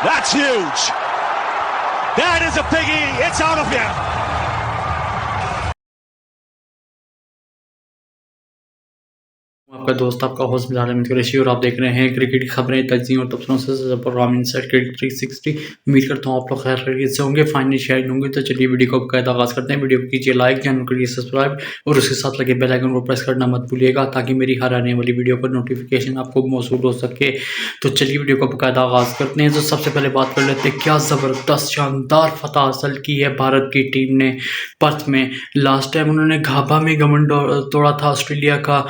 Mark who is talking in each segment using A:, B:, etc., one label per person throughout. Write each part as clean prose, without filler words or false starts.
A: That's huge. That is a biggie. It's out of here.
B: आपका दोस्त आपका host Bilal Ahmad Qureshi और आप देख रहे हैं क्रिकेट की खबरें, तज्ज़िया और तबसरों से प्रोग्राम इनसाइड क्रिकेट 360। उम्मीद करता हूँ आप लोग खैर खैरियत से होंगे, फाइनली शायद होंगे। तो चलिए वीडियो को बाकायदा आगाज़ करते हैं। वीडियो को कीजिए लाइक, चैनल को कीजिए सब्सक्राइब और उसके साथ लगे बेल आइकन को प्रेस करना मत भूलिएगा ताकि मेरी हर आने वाली वीडियो पर नोटिफिकेशन आपको मौसूल हो सके। तो चलिए वीडियो को बाकायदा आगाज़ करते हैं। तो सबसे पहले बात कर लेते हैं, क्या ज़बरदस्त शानदार फतह हासिल की है भारत की टीम ने पर्थ में। लास्ट टाइम उन्होंने घाबा में घमंड तोड़ा था ऑस्ट्रेलिया का,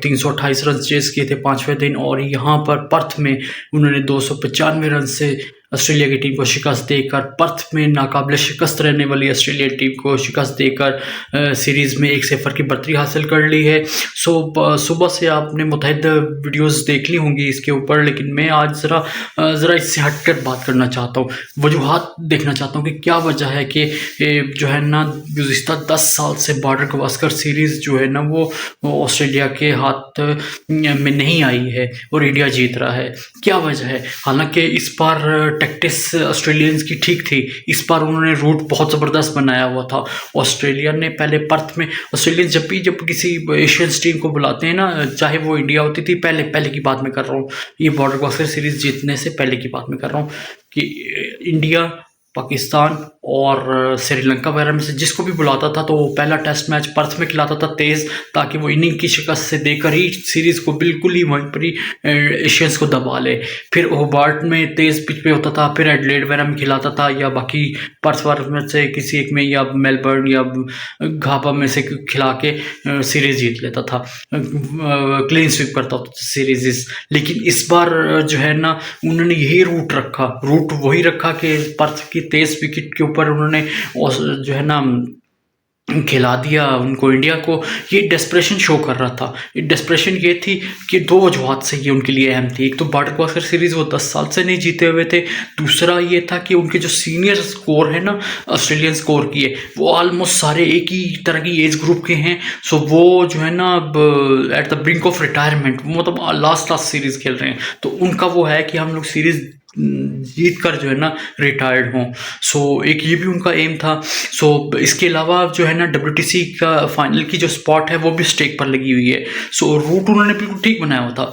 B: 328 रन चेस किए थे 5वें दिन, और यहाँ पर पर्थ में उन्होंने 295 रन से ऑस्ट्रेलिया की टीम को शिकस्त देकर, पर्थ में नाकाबिल शिकस्त रहने वाली ऑस्ट्रेलिया टीम को शिकस्त देकर सीरीज़ में 1-0 की बढ़तरी हासिल कर ली है। सुबह से आपने मुतहद वीडियोस देख ली होंगी इसके ऊपर, लेकिन मैं आज ज़रा इससे हटकर बात करना चाहता हूँ, वजूहात देखना चाहता हूँ कि क्या वजह है कि जो है ना गुज़िश्ता 10 साल से बॉर्डर गवास्कर सीरीज़ जो है ना वो ऑस्ट्रेलिया के हाथ में नहीं आई है और इंडिया जीत रहा है। क्या वजह है? हालांकि इस बार टैक्टिक्स ऑस्ट्रेलियंस की ठीक थी, इस बार उन्होंने रूट बहुत ज़बरदस्त बनाया हुआ था। ऑस्ट्रेलिया ने पहले पर्थ में, ऑस्ट्रेलियन जब किसी एशियन टीम को बुलाते हैं ना, चाहे वो इंडिया होती थी, पहले की बात मैं कर रहा हूँ, ये बॉर्डर गवास्कर सीरीज़ जीतने से पहले की बात मैं कर रहा हूँ, कि इंडिया, पाकिस्तान और श्रीलंका वगैरह में से जिसको भी बुलाता था तो वो पहला टेस्ट मैच पर्थ में खिलाता था तेज़, ताकि वो इनिंग की शिकस्त से देकर ही सीरीज़ को बिल्कुल ही वहीं पर ही एशियंस को दबा ले। फिर होबार्ट में तेज़ पिच पे होता था, फिर एडलेड वगैरह में खिलाता था, या बाकी पर्थ वर्थ में से किसी एक में, या मेलबर्न या घाबा में से खिला के सीरीज़ जीत लेता था, क्लीन स्वीप करता था सीरीज़। लेकिन इस बार जो है ना उन्होंने यही रूट वही रखा कि पर्थ की तेज़ विकेट के ऊपर उन्होंने जो है ना खिला दिया उनको, इंडिया को। ये डेस्परेशन शो कर रहा था। ये डेस्परेशन ये थी कि दो वजूहत से ये उनके लिए अहम थी। एक तो बॉर्डर गवास्कर सीरीज़ वो 10 साल से नहीं जीते हुए थे, दूसरा ये था कि उनके जो सीनियर स्कोर है ना ऑस्ट्रेलियन स्कोर की है, वो ऑलमोस्ट सारे एक ही तरह की एज ग्रुप के हैं। सो वो जो है ना at the brink of retirement, मतलब लास्ट सीरीज़ खेल रहे हैं, तो उनका वो है कि हम लोग सीरीज़ जीत कर जो है ना रिटायर्ड हों। सो एक ये भी उनका एम था। सो इसके अलावा जो है ना WTC का फाइनल की जो स्पॉट है वो भी स्टेक पर लगी हुई है। सो रूट उन्होंने बिल्कुल ठीक बनाया हुआ था,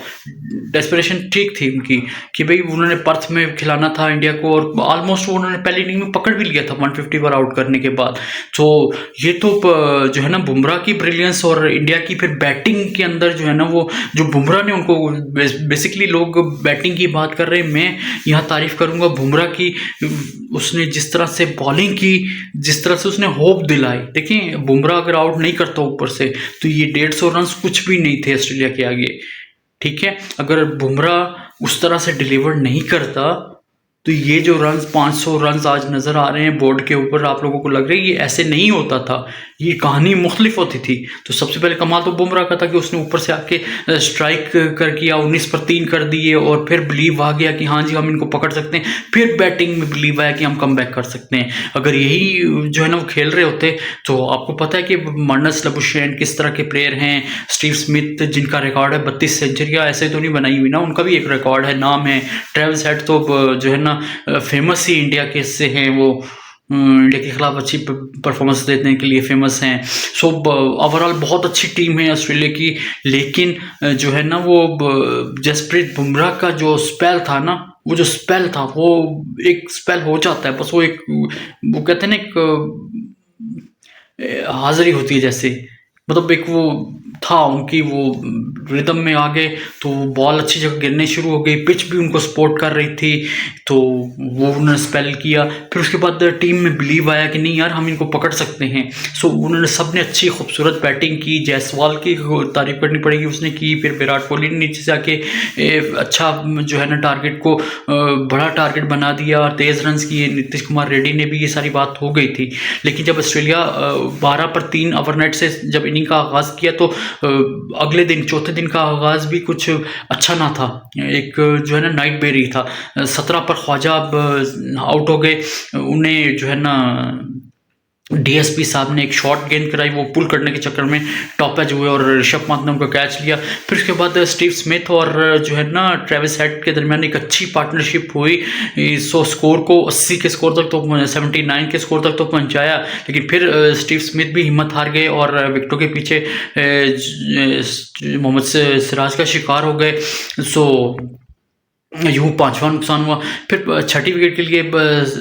B: डेस्परेशन ठीक थी उनकी कि भाई उन्होंने पर्थ में खिलाना था इंडिया को, और ऑलमोस्ट उन्होंने पहली इनिंग में पकड़ भी लिया था 150 पर आउट करने के बाद। तो ये तो जो है ना बुमराह की ब्रिलियंस और इंडिया की फिर बैटिंग के अंदर जो है ना वो जो बुमराह ने उनको, बेसिकली लोग बैटिंग की बात कर रहे हैं, मैं यहाँ तारीफ करूंगा बुमराह की। उसने जिस तरह से बॉलिंग की, जिस तरह से उसने होप दिलाई, देखिए बुमराह अगर आउट नहीं करता ऊपर से तो ये 150 रन कुछ भी नहीं थे ऑस्ट्रेलिया के आगे। ठीक है, अगर बुमराह उस तरह से डिलीवर नहीं करता तो ये जो रन 500 रन आज नज़र आ रहे हैं बोर्ड के ऊपर, आप लोगों को लग रहा है ये ऐसे नहीं होता था, ये कहानी मुख्तलिफ होती थी। तो सबसे पहले कमाल तो बुमराह का था कि उसने ऊपर से आके स्ट्राइक कर किया, 19 पर 3 कर दिए, और फिर बिलीव आ गया कि हाँ जी हम इनको पकड़ सकते हैं। फिर बैटिंग में बिलीव आया कि हम कम बैक कर सकते हैं। अगर यही जो है ना वो खेल रहे होते तो आपको पता है कि मार्नस लबुशेन किस तरह के प्लेयर हैं, स्टीव स्मिथ जिनका रिकॉर्ड है 32 सेंचुरियाँ, ऐसे तो नहीं बनाई हुई ना, उनका भी एक रिकॉर्ड है, नाम है। ट्रेविस हेड तो जो है ना फेमस ही इंडिया के से हैं, वो इंडिया के खिलाफ अच्छी परफॉर्मेंस देने के लिए फेमस हैं। सो ओवरऑल बहुत अच्छी टीम है ऑस्ट्रेलिया की। लेकिन जो है ना वो जसप्रीत बुमराह का जो स्पेल था ना, वो जो स्पेल था वो एक स्पेल हो जाता है बस, वो एक वो कहते हैं ना एक हाजिरी होती है जैसे, मतलब एक वो था उनकी, वो रिदम में आ गए तो बॉल अच्छी जगह गिरने शुरू हो गई, पिच भी उनको सपोर्ट कर रही थी, तो वो उन्होंने स्पेल किया। फिर उसके बाद टीम में बिलीव आया कि नहीं यार हम इनको पकड़ सकते हैं। सो उन्होंने सबने अच्छी खूबसूरत बैटिंग की, जायसवाल की तारीफ करनी पड़ेगी उसने की, फिर विराट कोहली ने नीचे से आके अच्छा जो है ना टारगेट को बड़ा टारगेट बना दिया और तेज़ रन किए। नीतीश कुमार रेड्डी ने भी, ये सारी बात हो गई थी। लेकिन जब ऑस्ट्रेलिया 12 पर 3 ओवरनाइट से जब इनिंग का आगाज़ किया तो अगले दिन चौथे दिन का आगाज़ भी कुछ अच्छा ना था। एक जो है ना नाइट बेरी था, 17 पर ख्वाजा आउट हो गए, उन्हें जो है ना डीएसपी साहब ने एक शॉट गेंद कराई, वो पुल करने के चक्कर में टॉप एज हुए और ऋषभ पंत ने उनको कैच लिया। फिर उसके बाद स्टीव स्मिथ और जो है ना ट्रेविस हेड के दरमियान एक अच्छी पार्टनरशिप हुई। सो स्कोर को 80 के स्कोर तक तो 79 के स्कोर तक तो पहुंचाया, लेकिन फिर स्टीव स्मिथ भी हिम्मत हार गए और विकेटों के पीछे मोहम्मद सिराज का शिकार हो गए। सो यूँ 5वां नुकसान हुआ। फिर छठी विकेट के लिए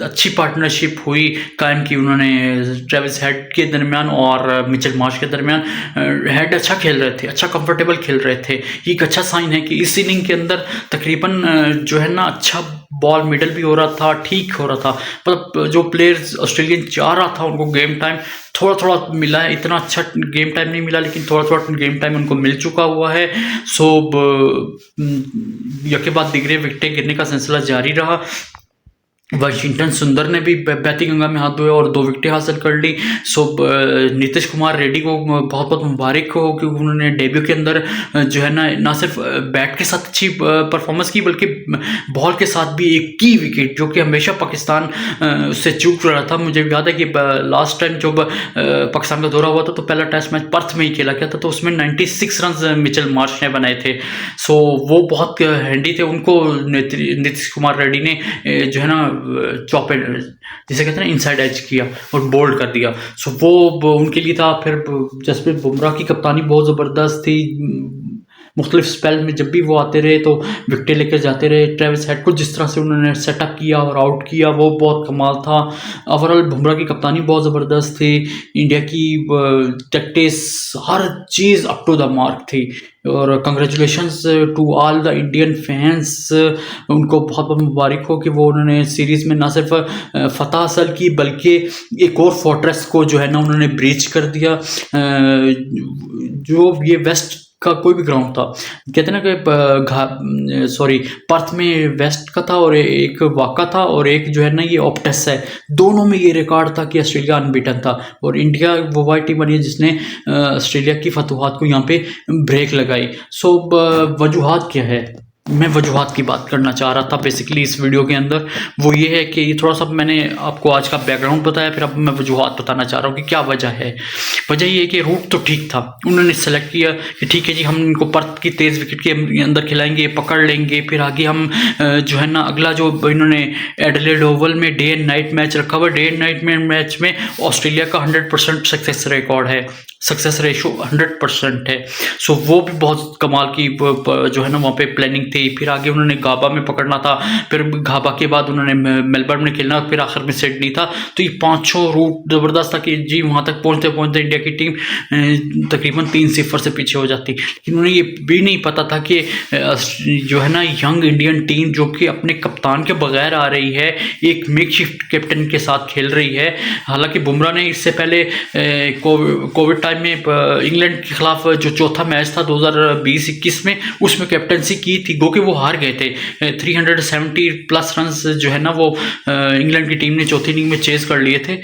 B: अच्छी पार्टनरशिप हुई, कायम की उन्होंने ट्रेविस हेड के दरमियान और मिचेल मार्श के दरमियान। हेड अच्छा खेल रहे थे, अच्छा कंफर्टेबल खेल रहे थे। ये एक अच्छा साइन है कि इस इनिंग के अंदर तकरीबन जो है ना अच्छा बॉल मिडल भी हो रहा था, ठीक हो रहा था। मतलब जो प्लेयर्स ऑस्ट्रेलियन चाह रहा था उनको गेम टाइम थोड़ा थोड़ा मिला है। इतना अच्छा गेम टाइम नहीं मिला, लेकिन थोड़ा थोड़ा गेम टाइम उनको मिल चुका हुआ है। सो यके बाद दिगरे विकेटें गिरने का सिलसिला जारी रहा। वाशिंगटन सुंदर ने भी बैती गंगा में हाथ धोए और 2 विकेटें हासिल कर ली। सो नीतीश कुमार रेड्डी को बहुत बहुत मुबारक हो कि उन्होंने डेब्यू के अंदर जो है ना सिर्फ बैट के साथ अच्छी परफॉर्मेंस की, बल्कि बॉल के साथ भी एक की विकेट, जो कि हमेशा पाकिस्तान उससे चूक रहा था। मुझे याद है कि लास्ट टाइम जब पाकिस्तान का दौरा हुआ था तो पहला टेस्ट मैच पर्थ में ही खेला गया था, तो उसमें 96 रन मिचेल मार्श ने बनाए थे। सो वो बहुत हैंडी थे। उनको नीतीश कुमार रेड्डी ने जो है ना चौपे जिसे कहते हैं ना इनसाइड एज किया और बोल्ड कर दिया। सो वो उनके लिए था। फिर जसप्रीत बुमराह की कप्तानी बहुत ज़बरदस्त थी। मुख्तलिफ स्पेल में जब भी वो आते रहे तो विकेटें लेकर जाते रहे। ट्रेविस हेड को जिस तरह से उन्होंने सेटअप किया और आउट किया वो बहुत कमाल था। ओवरऑल बुमराह की कप्तानी बहुत ज़बरदस्त थी। इंडिया की टैक्टिक्स हर चीज़ अप टू द मार्क थी। और congratulations to all the Indian fans, उनको बहुत बहुत मुबारक हो कि वो उन्होंने सीरीज़ में ना सिर्फ फतह हासिल की, बल्कि एक और फोर्ट्रेस को जो है ना उन्होंने ब्रीच कर दिया। जो ये वेस्ट का कोई भी ग्राउंड था, कहते हैं ना कि पर्थ में वेस्ट का था और एक वाका था और एक जो है ना ये ऑप्टस है। दोनों में ये रिकॉर्ड था कि ऑस्ट्रेलिया अनबीटन था और इंडिया वो वाली टीम बनी है जिसने ऑस्ट्रेलिया की फतूहात को यहाँ पे ब्रेक लगाई। सो वजूहात क्या है, मैं वजूहात की बात करना चाह रहा था बेसिकली इस वीडियो के अंदर। वो ये है कि थोड़ा सा मैंने आपको आज का बैकग्राउंड बताया, फिर अब मैं वजूहात बताना चाह रहा हूँ कि क्या वजह है। वजह ये है कि रूट तो ठीक था, उन्होंने सेलेक्ट किया कि ठीक है जी हम इनको पर्थ की तेज़ विकेट के अंदर खिलाएंगे, पकड़ लेंगे, फिर आगे हम जो है ना अगला जो इन्होंने एडिलेड ओवल में डे एंड नाइट मैच रखा हुआ। डे एंड नाइट मैच में ऑस्ट्रेलिया का 100% सक्सेस रिकॉर्ड है, सक्सेस रेशो 100% है। सो वो भी बहुत कमाल की जो है ना वहाँ पे प्लानिंग थी। फिर आगे उन्होंने गाबा में पकड़ना था, फिर गाबा के बाद उन्होंने मेलबर्न में खेलना, फिर आखिर में सिडनी था। तो ये 5 रूट ज़बरदस्त था कि जी वहाँ तक पहुँचते पहुँचते इंडिया की टीम तकरीबन 3-0 से पीछे हो जाती। लेकिन उन्हें ये भी नहीं पता था कि जो है ना यंग इंडियन टीम जो कि अपने कप्तान के बगैर आ रही है, एक मेकशिफ्ट कैप्टन के साथ खेल रही है। हालांकि बुमराह ने इससे पहले कोविड टाइम में इंग्लैंड के खिलाफ जो चौथा मैच था 2020-21 में, उसमें कैप्टनसी की थी, गो कि वो हार गए थे। 370+ रन जो है ना वो इंग्लैंड की टीम ने चौथी इनिंग में चेज कर लिए थे।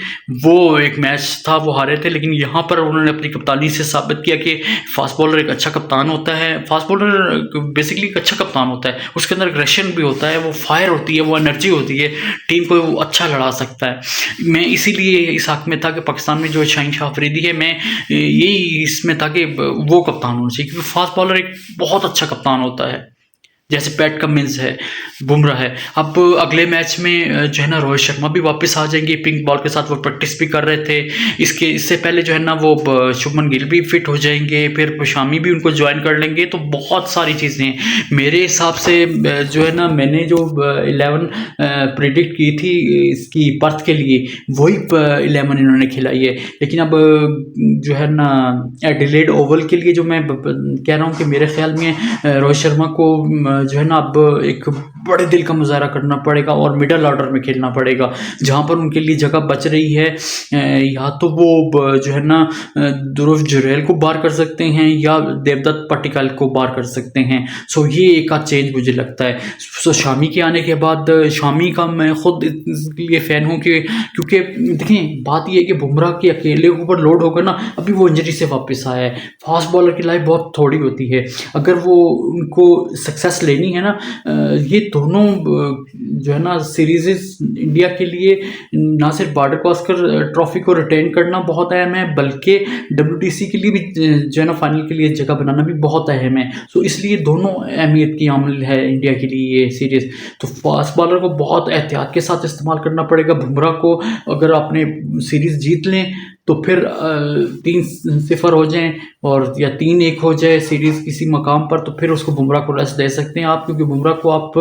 B: वो एक मैच था, वो हारे थे। लेकिन यहाँ पर उन्होंने अपनी कप्तानी से साबित किया कि फास्ट बॉलर एक अच्छा कप्तान होता है। फास्ट बॉलर बेसिकली एक अच्छा कप्तान होता है, उसके अंदर एग्रेशन भी होता है, वो फायर होती है, वो एनर्जी होती है, टीम को वो अच्छा लड़ा सकता है। मैं इसीलिए इस हक में था कि पाकिस्तान में जो शाहीन शाह अफरीदी है, मैं यही इसमें था कि वो कप्तान होना चाहिए, क्योंकि फास्ट बॉलर एक बहुत अच्छा कप्तान होता है, जैसे पैट कमिंस है, बुमराह है। अब अगले मैच में जो है ना रोहित शर्मा भी वापस आ जाएंगे पिंक बॉल के साथ, वो प्रैक्टिस भी कर रहे थे। इससे पहले जो है ना वो शुभमन गिल भी फिट हो जाएंगे, फिर शामी भी उनको ज्वाइन कर लेंगे। तो बहुत सारी चीज़ें हैं मेरे हिसाब से। जो है ना मैंने जो 11 प्रिडिक्ट की थी इसकी पर्थ के लिए, वही 11 इन्होंने खिलाई है। लेकिन अब जो है ना एडिलेड ओवल के लिए जो मैं कह रहा हूँ कि मेरे ख्याल में रोहित शर्मा को जो है ना अब एक बड़े दिल का मुजाहरा करना पड़ेगा और मिडल ऑर्डर में खेलना पड़ेगा, जहाँ पर उनके लिए जगह बच रही है। या तो वो जो है ना ध्रुव जुरैल को बार कर सकते हैं या देवदत्त पट्टिकाल को बार कर सकते हैं। सो ये एक आध चेंज मुझे लगता है। सो शामी के आने के बाद, शामी का मैं खुद इसलिए फ़ैन हूँ कि क्योंकि देखें बात ये है कि बुमराह के अकेले ऊपर लोड होकर ना, अभी वो इंजरी से वापस आया है। फास्ट बॉलर की लाइफ बहुत थोड़ी होती है, अगर वो उनको सक्सेस लेनी है ना, ये दोनों जो है ना सीरीज इंडिया के लिए ना सिर्फ बॉर्डर गावस्कर ट्रॉफी को रिटेन करना बहुत अहम है, बल्कि WTC के लिए भी जो है ना फाइनल के लिए जगह बनाना भी बहुत अहम है। सो इसलिए दोनों अहमियत की आमल है इंडिया के लिए ये सीरीज़। तो फास्ट बॉलर को बहुत एहतियात के साथ इस्तेमाल करना पड़ेगा। बुमराह को अगर आपने सीरीज़ जीत लें तो फिर 3-0 हो जाएं और या 3-1 हो जाए सीरीज़ किसी मकाम पर, तो फिर उसको बुमराह को रेस्ट दे सकते हैं आप, क्योंकि बुमराह को आप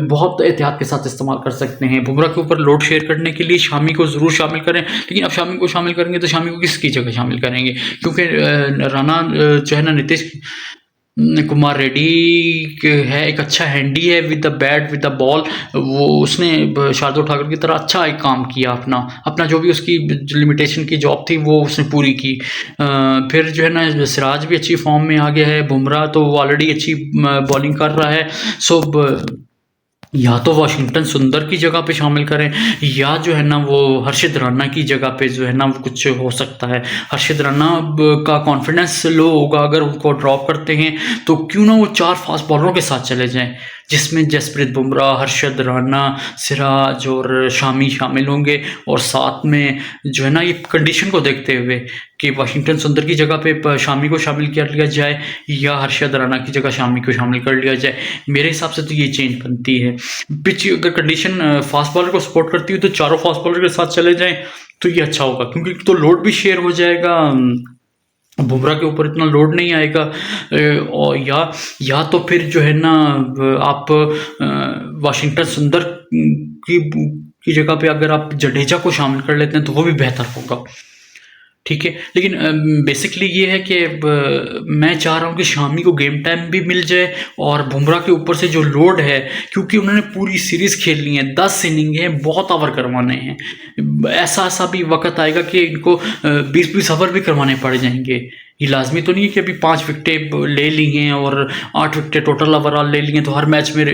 B: बहुत एहतियात के साथ इस्तेमाल कर सकते हैं। बुमराह के ऊपर लोड शेयर करने के लिए शामी को ज़रूर शामिल करें, लेकिन अब शामी को शामिल करेंगे तो शामी को किसकी जगह शामिल करेंगे, क्योंकि राणा जो है ना नीतीश कुमार रेड्डी है, एक अच्छा हैंडी है with the bat with the ball. वो उसने शार्दुल ठाकुर की तरह अच्छा एक काम किया, अपना जो भी उसकी लिमिटेशन की जॉब थी वो उसने पूरी की। फिर जो है ना सिराज भी अच्छी फॉर्म में आ गया है, बुमराह तो ऑलरेडी अच्छी बॉलिंग कर रहा है। सो या तो वाशिंगटन सुंदर की जगह पे शामिल करें, या जो है ना वो हर्षित राणा की जगह पे जो है ना वो कुछ हो सकता है। हर्षित राणा का कॉन्फिडेंस लो होगा अगर उनको ड्रॉप करते हैं, तो क्यों ना वो 4 फास्ट बॉलरों के साथ चले जाएं, जिसमें जसप्रीत बुमराह, हर्षद राणा, सिराज और शामी शामिल होंगे। और साथ में जो है ना ये कंडीशन को देखते हुए कि वाशिंगटन सुंदर की जगह पे शामी को शामिल कर लिया जाए या हर्षद राणा की जगह शामी को शामिल कर लिया जाए, मेरे हिसाब से तो ये चेंज बनती है। पिच अगर कंडीशन फास्ट बॉलर को सपोर्ट करती हुई तो चारों फास्ट बॉलर के साथ चले जाएं तो ये अच्छा होगा, क्योंकि तो लोड भी शेयर हो जाएगा, बुमराह के ऊपर इतना लोड नहीं आएगा। और या तो फिर जो है ना आप वाशिंगटन सुंदर की जगह पे अगर आप जडेजा को शामिल कर लेते हैं तो वो भी बेहतर होगा, ठीक है। लेकिन बेसिकली ये है कि मैं चाह रहा हूँ कि शामी को गेम टाइम भी मिल जाए और बुमराह के ऊपर से जो लोड है, क्योंकि उन्होंने पूरी सीरीज़ खेलनी है, 10 इनिंग है, बहुत ओवर करवाने हैं। ऐसा भी वक्त आएगा कि इनको 20-20 ओवर भी करवाने पड़ जाएंगे। ये लाजमी तो नहीं है कि अभी 5 विकेटें ले ली हैं और 8 विकेटें टोटल ओवरऑल ले ली हैं तो हर मैच में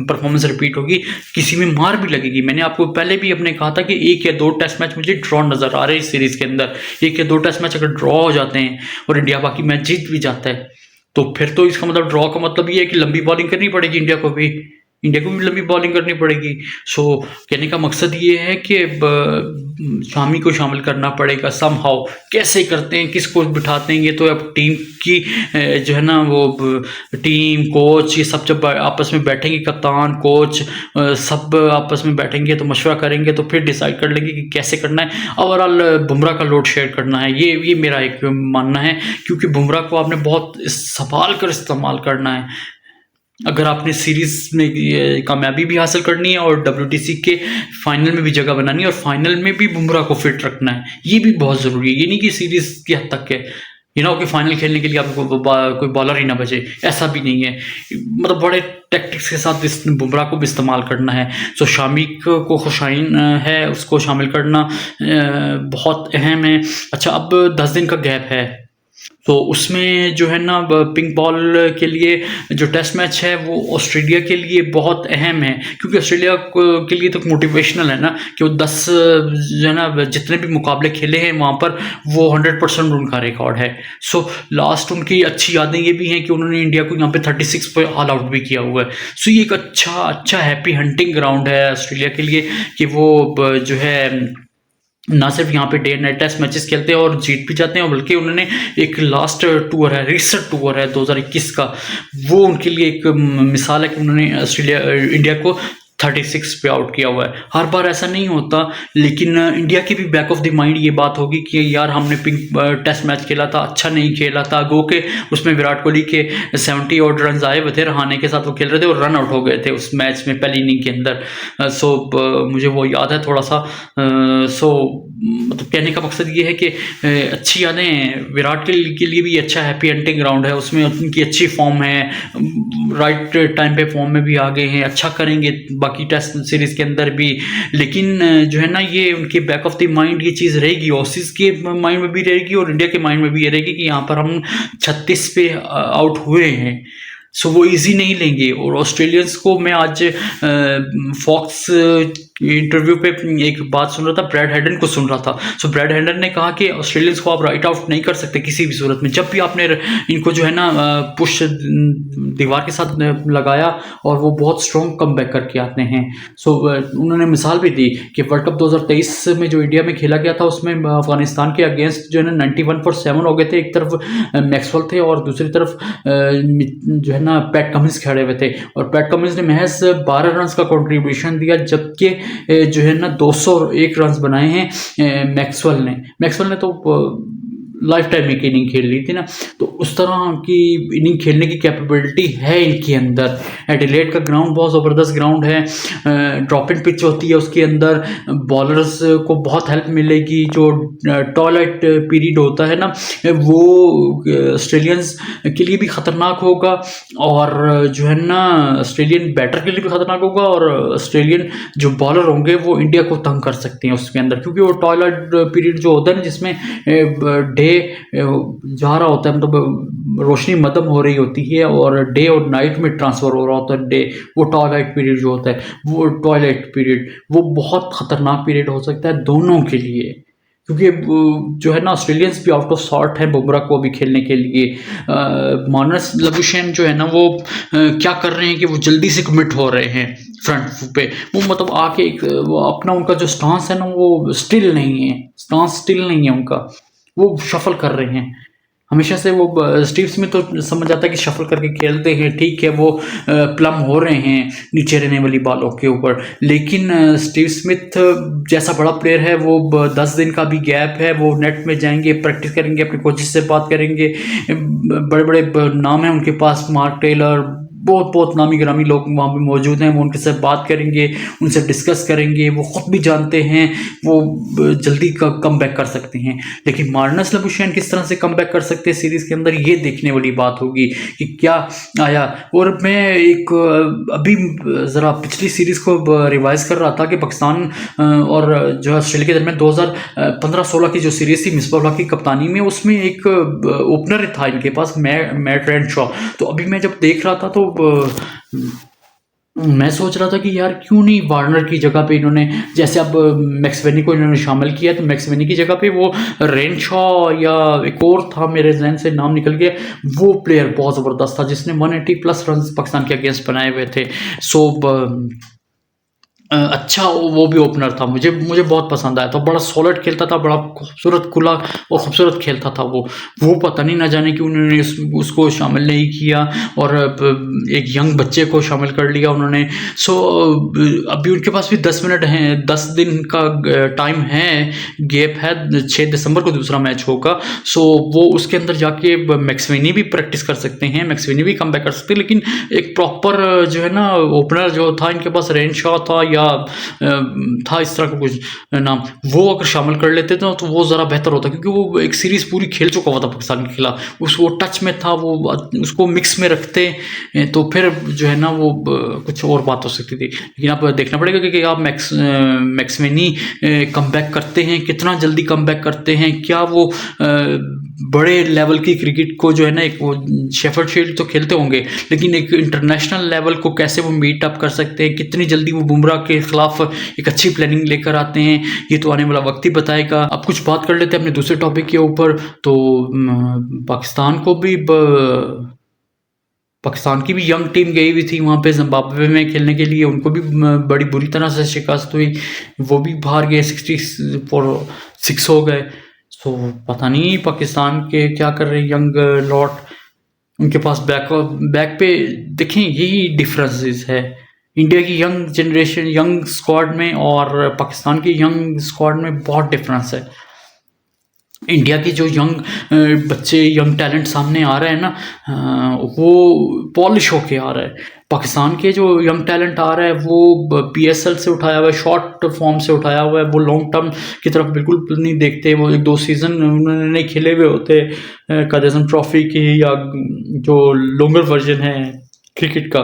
B: परफॉर्मेंस रिपीट होगी, किसी में मार भी लगेगी। मैंने आपको पहले भी अपने कहा था कि 1 या 2 टेस्ट मैच मुझे ड्रॉ नज़र आ रहे हैं इस सीरीज़ के अंदर। 1 या 2 टेस्ट मैच अगर ड्रॉ हो जाते हैं और इंडिया बाकी मैच जीत भी जाता है, तो फिर तो इसका मतलब ड्रॉ का मतलब ये है कि लंबी बॉलिंग करनी पड़ेगी इंडिया को भी लंबी बॉलिंग करनी पड़ेगी। सो कहने का मकसद ये है कि शामी को शामिल करना पड़ेगा समहाउ। कैसे करते हैं, किसको बिठाते हैं, ये तो अब टीम की जो है ना वो टीम कोच ये सब जब आपस में बैठेंगे, कप्तान कोच सब आपस में बैठेंगे तो मशवरा करेंगे तो फिर डिसाइड कर लेंगे कि कैसे करना है। ओवरऑल बुमराह का लोड शेयर करना है, ये मेरा एक मानना है, क्योंकि बुमराह को आपने बहुत संभाल कर इस्तेमाल करना है अगर आपने सीरीज में कामयाबी भी हासिल करनी है और WTC के फाइनल में भी जगह बनानी है और फाइनल में भी बुमराह को फिट रखना है। ये भी बहुत ज़रूरी है। ये नहीं कि सीरीज की हद तक है कि फाइनल खेलने के लिए आपको कोई बॉलर ही ना बचे, ऐसा भी नहीं है। मतलब बड़े टैक्टिक्स के साथ इस बुमराह को भी इस्तेमाल करना है। सो शामी को खुशाइन है, उसको शामिल करना बहुत अहम है। अच्छा, अब 10 दिन का गैप है तो उसमें जो है ना पिंक बॉल के लिए जो टेस्ट मैच है वो ऑस्ट्रेलिया के लिए बहुत अहम है, क्योंकि ऑस्ट्रेलिया के लिए तो मोटिवेशनल है ना कि वो 10 जो है ना जितने भी मुकाबले खेले हैं वहाँ पर वो 100% उनका रिकॉर्ड है। सो लास्ट उनकी अच्छी यादें ये भी हैं कि उन्होंने इंडिया को यहाँ पे 36 पे ऑल आउट भी किया हुआ है। सो ये एक अच्छा हैप्पी हंटिंग ग्राउंड है ऑस्ट्रेलिया के लिए कि वो जो है ना सिर्फ यहाँ पे डे नाइट टेस्ट मैचेस खेलते हैं और जीत भी जाते हैं, और बल्कि उन्होंने एक लास्ट टूर है, रिसर्च टूर है 2021 का, वो उनके लिए एक मिसाल है कि उन्होंने इंडिया को 36 पे आउट किया हुआ है। हर बार ऐसा नहीं होता, लेकिन इंडिया की भी बैक ऑफ द माइंड ये बात होगी कि यार हमने पिंक टेस्ट मैच खेला था, अच्छा नहीं खेला था। गो के उसमें विराट कोहली के 70 और रन आए हुए थे, रहाणे के साथ वो खेल रहे थे और रन आउट हो गए थे उस मैच में पहली इनिंग के अंदर। सो मुझे वो याद है थोड़ा सा। सो मतलब कहने का मकसद ये है कि अच्छी यादें विराट के लिए भी अच्छा हैप्पी हंटिंग ग्राउंड है, उसमें उनकी अच्छी फॉर्म है, राइट टाइम पे फॉर्म में भी आ गए हैं, अच्छा करेंगे बाकी टेस्ट सीरीज के अंदर भी। लेकिन जो है ना ये उनके बैक ऑफ द माइंड ये चीज़ रहेगी, ऑसीज के माइंड में भी रहेगी और इंडिया के माइंड में भी ये रहेगी कि यहाँ पर हम 36 पे आउट हुए हैं। सो वो इजी नहीं लेंगे। और ऑस्ट्रेलियंस को मैं आज फॉक्स इंटरव्यू पे एक बात सुन रहा था, ब्रैड हेडन को सुन रहा था। सो ब्रैड हेडन ने कहा कि ऑस्ट्रेलियंस को आप राइट आउट नहीं कर सकते किसी भी सूरत में। जब भी आपने इनको जो है ना पुश दीवार के साथ लगाया और वो बहुत स्ट्रॉन्ग कमबैक करके आते हैं। सो उन्होंने मिसाल भी दी कि वर्ल्ड कप 2023 में जो इंडिया में खेला गया था उसमें अफगानिस्तान के अगेंस्ट जो है ना 91 for 7 हो गए थे। एक तरफ मैक्सवेल थे और दूसरी तरफ जो है ना पैट कमिंस खड़े हुए थे, और पैट कमिंस ने महज 12 रन का कंट्रीब्यूशन दिया, जबकि जो है ना 201 रन बनाए हैं मैक्सवेल ने तो लाइफ टाइम एक इनिंग खेल ली थी ना। तो उस तरह की इनिंग खेलने की कैपेबिलिटी है इनके अंदर। एडिलेड का ग्राउंड बहुत ज़बरदस्त ग्राउंड है, ड्रॉप इन पिच होती है, उसके अंदर बॉलर्स को बहुत हेल्प मिलेगी। जो टॉयलेट पीरियड होता है ना वो ऑस्ट्रेलियंस के लिए भी ख़तरनाक होगा, और जो है ना ऑस्ट्रेलियन बैटर के लिए भी ख़तरनाक होगा, और ऑस्ट्रेलियन जो बॉलर होंगे वो इंडिया को तंग कर सकते हैं उसके अंदर, क्योंकि वो टॉयलेट पीरियड जो होता है ना जिसमें डे जा रहा होता है, मतलब रोशनी मदम हो रही होती है और डे और नाइट में ट्रांसफ़र हो रहा होता है डे, वो टॉयलेट पीरियड जो होता है वो टॉयलेट पीरियड वो बहुत ख़तरनाक पीरियड हो सकता है दोनों के लिए, क्योंकि जो है ना ऑस्ट्रेलियंस भी आउट ऑफ सॉर्ट है बुमराह को अभी खेलने के लिए। मार्नस लबुशेन जो है ना वो क्या कर रहे हैं कि वो जल्दी से कमिट हो रहे हैं फ्रंट पे, वो मतलब आके वो अपना उनका जो स्टांस है ना वो स्टिल नहीं है उनका, वो शफल कर रहे हैं हमेशा से। वो स्टीव स्मिथ तो समझ जाता है कि शफल करके खेलते हैं, ठीक है, वो प्लम हो रहे हैं नीचे रहने वाली बॉलों के ऊपर, लेकिन स्टीव स्मिथ जैसा बड़ा प्लेयर है वो 10 दिन का भी गैप है, वो नेट में जाएंगे, प्रैक्टिस करेंगे, अपने कोचेस से बात करेंगे, बड़े बड़े नाम हैं उनके पास, मार्क टेलर, बहुत नामी ग्रामी लोग वहाँ पे मौजूद हैं, वो उनके साथ बात करेंगे, उनसे डिस्कस करेंगे, वो ख़ुद भी जानते हैं वो जल्दी कम बैक कर सकते हैं। लेकिन मार्नस लबुशेन किस तरह से कम बैक कर सकते हैं सीरीज़ के अंदर, ये देखने वाली बात होगी कि क्या आया। और मैं एक अभी ज़रा पिछली सीरीज़ को रिवाइज़ कर रहा था कि पाकिस्तान और जो ऑस्ट्रेलिया के दरमियान 2015-16 की जो सीरीज़ थी मिसबाह की कप्तानी में, उसमें एक ओपनर था इनके पास, मैट रेनशॉ। तो अभी मैं जब देख रहा था तो मैं सोच रहा था कि यार क्यों नहीं वार्नर की जगह पे इन्होंने, जैसे अब मैक्सवेनी को इन्होंने शामिल किया, तो मैक्सवेनी की जगह पे वो रेनशॉ या एक और था, मेरे जहन से नाम निकल गया, वो प्लेयर बहुत ज़बरदस्त था जिसने 180+ रन पाकिस्तान के अगेंस्ट बनाए हुए थे। सो अच्छा वो भी ओपनर था, मुझे बहुत पसंद आया था, बड़ा सॉलिड खेलता था, बड़ा खूबसूरत खुला और खूबसूरत खेलता था वो पता नहीं ना जाने कि उन्होंने उसको शामिल नहीं किया और एक यंग बच्चे को शामिल कर लिया उन्होंने। सो अभी उनके पास भी 10 मिनट हैं, 10 दिन का टाइम है, गैप है, 6 दिसंबर को दूसरा मैच होगा। सो वो उसके अंदर जाके मैक्सवेनी भी प्रैक्टिस कर सकते हैं, मैक्सवेनी भी कम बैक कर सकते हैं, लेकिन एक प्रॉपर जो है ना ओपनर जो था इनके पास, रेनशॉ था या था इस तरह का कुछ नाम, वो अगर शामिल कर लेते थे तो वो ज़रा बेहतर होता, क्योंकि वो एक सीरीज़ पूरी खेल चुका हुआ था पाकिस्तान के खिलाफ, वो टच में था, वो उसको मिक्स में रखते तो फिर जो है ना वो कुछ और बात हो सकती थी। लेकिन आप देखना पड़ेगा कि आप मैक्सवेनी कम बैक करते हैं, कितना जल्दी कम बैक करते हैं, क्या वो बड़े लेवल की क्रिकेट को जो है ना, एक वो शेफर्ड शील्ड तो खेलते होंगे, लेकिन एक इंटरनेशनल लेवल को कैसे वो मीट अप कर सकते हैं, कितनी जल्दी वो बुमराह के खिलाफ एक अच्छी प्लानिंग लेकर आते हैं, ये तो आने वाला वक्त ही बताएगा। अब कुछ बात कर लेते हैं अपने दूसरे टॉपिक के ऊपर। तो पाकिस्तान की भी यंग टीम गई हुई थी वहाँ पे जिम्बाब्वे में खेलने के लिए, उनको भी बड़ी बुरी तरह से शिकस्त हुई, वो भी बाहर गए, 64 हो गए। सो पता नहीं पाकिस्तान के क्या कर रहे हैं यंग लॉट, उनके पास बैक पे देखें, यही डिफरेंसेस है इंडिया की यंग जनरेशन, यंग स्क्वाड में और पाकिस्तान की यंग स्क्वाड में बहुत डिफरेंस है। इंडिया की जो यंग बच्चे, यंग टैलेंट सामने आ रहे हैं ना, वो पॉलिश होके आ रहा है। पाकिस्तान के जो यंग टैलेंट आ रहा है वो PSL से उठाया हुआ है, शॉर्ट फॉर्म से उठाया हुआ है, वो लॉन्ग टर्म की तरफ बिल्कुल नहीं देखते, वो 1-2 सीज़न उन्होंने नहीं खेले हुए होते कादेज़म ट्रॉफी की या जो लॉन्गर वर्जन है क्रिकेट का,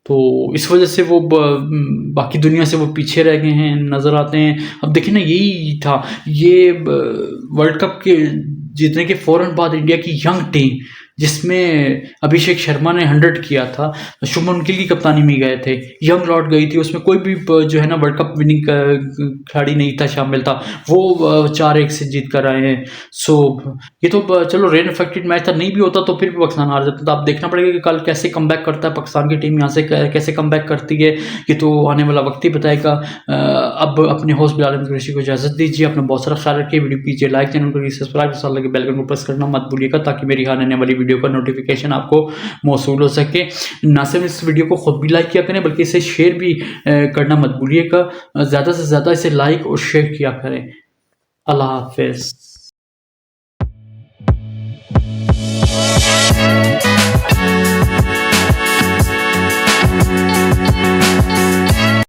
B: तो इस वजह से वो बाकी दुनिया से वो पीछे रह गए हैं, नज़र आते हैं। अब देखिए ना, यही था, ये वर्ल्ड कप के जीतने के फ़ौरन बाद इंडिया की यंग टीम जिसमें अभिषेक शर्मा ने 100 किया था, शुभमन गिल की कप्तानी में गए थे, यंग लॉर्ड गई थी, उसमें कोई भी जो है ना वर्ल्ड कप विनिंग खिलाड़ी नहीं था शामिल था, वो 4-1 से जीत कर आए हैं। सो ये तो चलो रेन अफेक्टेड मैच था, नहीं भी होता तो फिर भी पाकिस्तान हार जाता। तो आप देखना पड़ेगा कि कल कैसे कमबैक करता है पाकिस्तान की टीम, यहाँ से कैसे कमबैक करती है, ये तो आने वाला वक्त ही बताएगा। अब अपने होस्ट बिलाल अहमद कुरैशी को इजाज़त दीजिए, अपना बहुत सारा ख्याल रखिए, वीडियो कीजिए लाइक, चैनल को सब्सक्राइब, साथ लगे बेल आइकन को प्रेस करना मत भूलिएगा ताकि मेरी आने वाली वीडियो का नोटिफिकेशन आपको मौसूल हो सके। ना सिर्फ इस वीडियो को खुद भी लाइक किया करें बल्कि इसे शेयर भी करना मत भूलिएगा। ज़्यादा से ज़्यादा इसे लाइक और शेयर किया करें। अल्लाह हाफिज़।